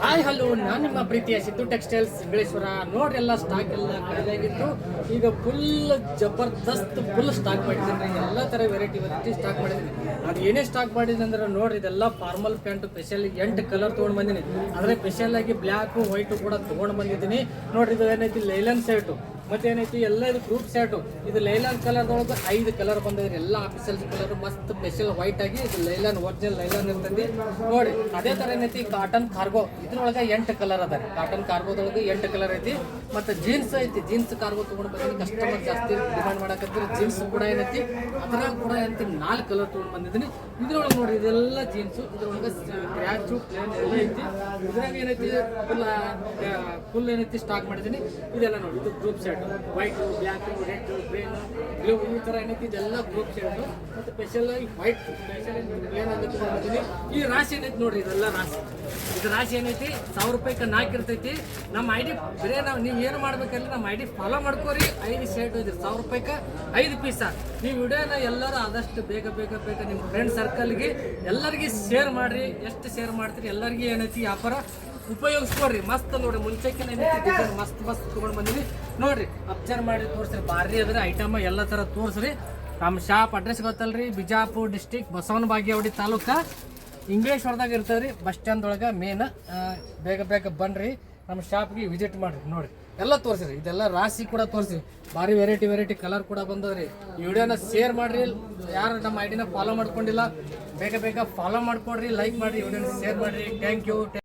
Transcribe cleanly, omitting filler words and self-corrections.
Hi hello, ನಾನು ನಿಮ್ಮ ಪ್ರೀತಿಯ ಸಿದ್ದು ಟೆಕ್ಸ್ಟೈಲ್ಸ್ ಇಂಗಳೇಶ್ವರ. ನೋಡ್ರಿ, ಎಲ್ಲ ಸ್ಟಾಕ್ ಎಲ್ಲ ಖಾಲಿಯಾಗಿತ್ತು. ಈಗ ಫುಲ್ ಜಬರ್ದಸ್ತ್ ಫುಲ್ ಸ್ಟಾಕ್ ಮಾಡಿದ್ದೀನಿ. ಎಲ್ಲ ಥರ ವೆರೈಟಿ ಸ್ಟಾಕ್ ಮಾಡಿದ್ದೀನಿ. ಅದು ಏನೇ ಸ್ಟಾಕ್ ಮಾಡಿದ್ದೀನಿ ಅಂದ್ರೆ ನೋಡ್ರಿ, ಇದೆಲ್ಲ ಫಾರ್ಮಲ್ ಪ್ಯಾಂಟು ಸ್ಪೆಷಲ್ 8 ಕಲರ್ ತೊಗೊಂಡು ಬಂದೀನಿ. ಆದರೆ ಸ್ಪೆಷಲ್ ಆಗಿ ಬ್ಲ್ಯಾಕು ವೈಟು ಕೂಡ ತೊಗೊಂಡು ಬಂದಿದ್ದೀನಿ. ನೋಡ್ರಿ, ಇದು ಏನೈತಿ ಲೈಲನ್ ಶರ್ಟು, ಮತ್ತೆ ಏನೈತಿ ಎಲ್ಲ ಇದು ಗ್ರೂಪ್ ಶರ್ಟು. ಇದು ಲೈಲಾನ್ ಕಲರ್ದೊಳಗೆ 5 ಕಲರ್ ಬಂದಿದ್ರಿ. ಎಲ್ಲ ಆಫೀಸಲ್ ಕಲರ್ ಮಸ್ತ್ ಸ್ಪೆಷಲ್ ವೈಟ್ ಆಗಿ ಇದು ಲೈಲಾನ್ ಒರಿಜಿನಲ್ ಲೈಲಾನ್ ಇರ್ತೈತಿ. ನೋಡಿ, ಅದೇ ಥರ ಏನೈತಿ ಕಾಟನ್ ಕಾರ್ಗೋ, ಇದ್ರೊಳಗೆ 8 ಕಲರ್ ಅದ ರೀ. ಕಾಟನ್ ಕಾರ್ಗೋದೊಳಗೆ 8 ಕಲರ್ ಐತಿ. ಮತ್ತು ಜೀನ್ಸ್ ಐತಿ, ಜೀನ್ಸ್ ಕಾರ್ಗೋ ತೊಗೊಂಡು ಬಂದಿದ್ದೀನಿ. ಕಸ್ಟಮರ್ ಜಾಸ್ತಿ ಡಿಮಾಂಡ್ ಮಾಡಕತ್ತಿದ್ರೆ ಜೀನ್ಸ್ ಕೂಡ ಏನೈತಿ, ಅದ್ರಾಗ ಕೂಡ ಏನೈತಿ 4 ಕಲರ್ ತೊಗೊಂಡು ಬಂದಿದ್ದೀನಿ. ಇದ್ರೊಳಗೆ ನೋಡಿ, ಇದೆಲ್ಲ ಜೀನ್ಸು, ಇದ್ರೊಳಗೆ ಕ್ರ್ಯಾಚು ಪ್ಲೇನ್ ಎಲ್ಲ ಐತಿ. ಇದ್ರಾಗ ಏನೈತಿ ಫುಲ್ ಏನೈತಿ ಸ್ಟಾಕ್ ಮಾಡಿದ್ದೀನಿ. ಇದೆಲ್ಲ ನೋಡಿ, ಇದು group shirt, white, black, red, green, blue, ಈ ಥರ ಏನೈತಿ ಇದೆಲ್ಲ ಗ್ರೂಪ್ ಶರ್ಟು. ಮತ್ತು ಸ್ಪೆಷಲ್ ಆಗಿ ವೈಟ್ ಸ್ಪೆಷಲ್ ಪ್ಲೇನ್ ಅಂತ ತೊಗೊಂಡಿದ್ದೀನಿ. ಈ ರಾಶಿ ಏನೈತಿ ನೋಡ್ರಿ, ಇದೆಲ್ಲ ರಾಶಿ. ಇದು ರಾಶಿ ಏನೈತಿ 1000 ರೂಪಾಯಿಗೆ 4 ಇರ್ತೈತಿ. ನಮ್ಮ ಐ ಡಿ ಬರೀ ನೀವು ಏನು ಮಾಡ್ಬೇಕಂದ್ರೆ ನಮ್ಮ ಐ ಡಿ ಫಾಲೋ ಮಾಡ್ಕೋರಿ. 5 ಶರ್ಟ್ ಇದ್ರಿ 1000 ರೂಪಾಯಿಗೆ 5 ಪೀಸ. ನೀವು ವಿಡಿಯೋನ ಎಲ್ಲರೂ ಆದಷ್ಟು ಬೇಗ ನಿಮ್ಮ ಫ್ರೆಂಡ್ ಸರ್ಕಲ್ಗೆ ಎಲ್ಲರಿಗೆ ಶೇರ್ ಮಾಡಿರಿ. ಎಷ್ಟು ಶೇರ್ ಮಾಡ್ತೀರಿ ಎಲ್ಲರಿಗೂ ಏನೈತಿ ವ್ಯಾಪಾರ ಉಪಯೋಗಿಸ್ಕೊಡ್ರಿ. ಮಸ್ತ್ ನೋಡ್ರಿ, ಮುಂಚೆಕಿನ ಡಿಸೈನ್ ಮಸ್ತ್ ತೊಗೊಂಡು ಬಂದಿರಿ. ನೋಡ್ರಿ, ಅಬ್ಸರ್ವ್ ಮಾಡಿ ತೋರಿಸ್ರಿ, ಭಾರಿ ಅದ್ರ ಐಟಮ್ ಎಲ್ಲ ಥರ ತೋರಿಸ್ರಿ. ನಮ್ಮ shop address ಗೊತ್ತಲ್ರಿ, Bijapur district, Basavana Bagewadi taluk, ಇಂಗಳೇಶ್ವರದಾಗ ಇರ್ತದೆ ರೀ, ಬಸ್ ಸ್ಟ್ಯಾಂಡ್ ಒಳಗೆ ಮೇನ್. ಬೇಗ ಬನ್ನಿರಿ, ನಮ್ಮ ಶಾಪ್ಗೆ ವಿಸಿಟ್ ಮಾಡಿರಿ. ನೋಡಿರಿ, ಎಲ್ಲ ತೋರಿಸ್ರಿ. ಇದೆಲ್ಲ ರಾಶಿ ಕೂಡ ತೋರಿಸಿ, ಭಾರಿ ವೆರೈಟಿ ಕಲರ್ ಕೂಡ ಬಂದದ್ರಿ. ಈ ವಿಡಿಯೋನ ಶೇರ್ ಮಾಡಿರಿ. ಯಾರು ನಮ್ಮ ಐಡಿನ ಫಾಲೋ ಮಾಡ್ಕೊಂಡಿಲ್ಲ ಬೇಗ ಫಾಲೋ ಮಾಡ್ಕೊಡ್ರಿ, ಲೈಕ್ ಮಾಡಿರಿ, ವಿಡಿಯೋನ ಶೇರ್ ಮಾಡಿರಿ. Thank you.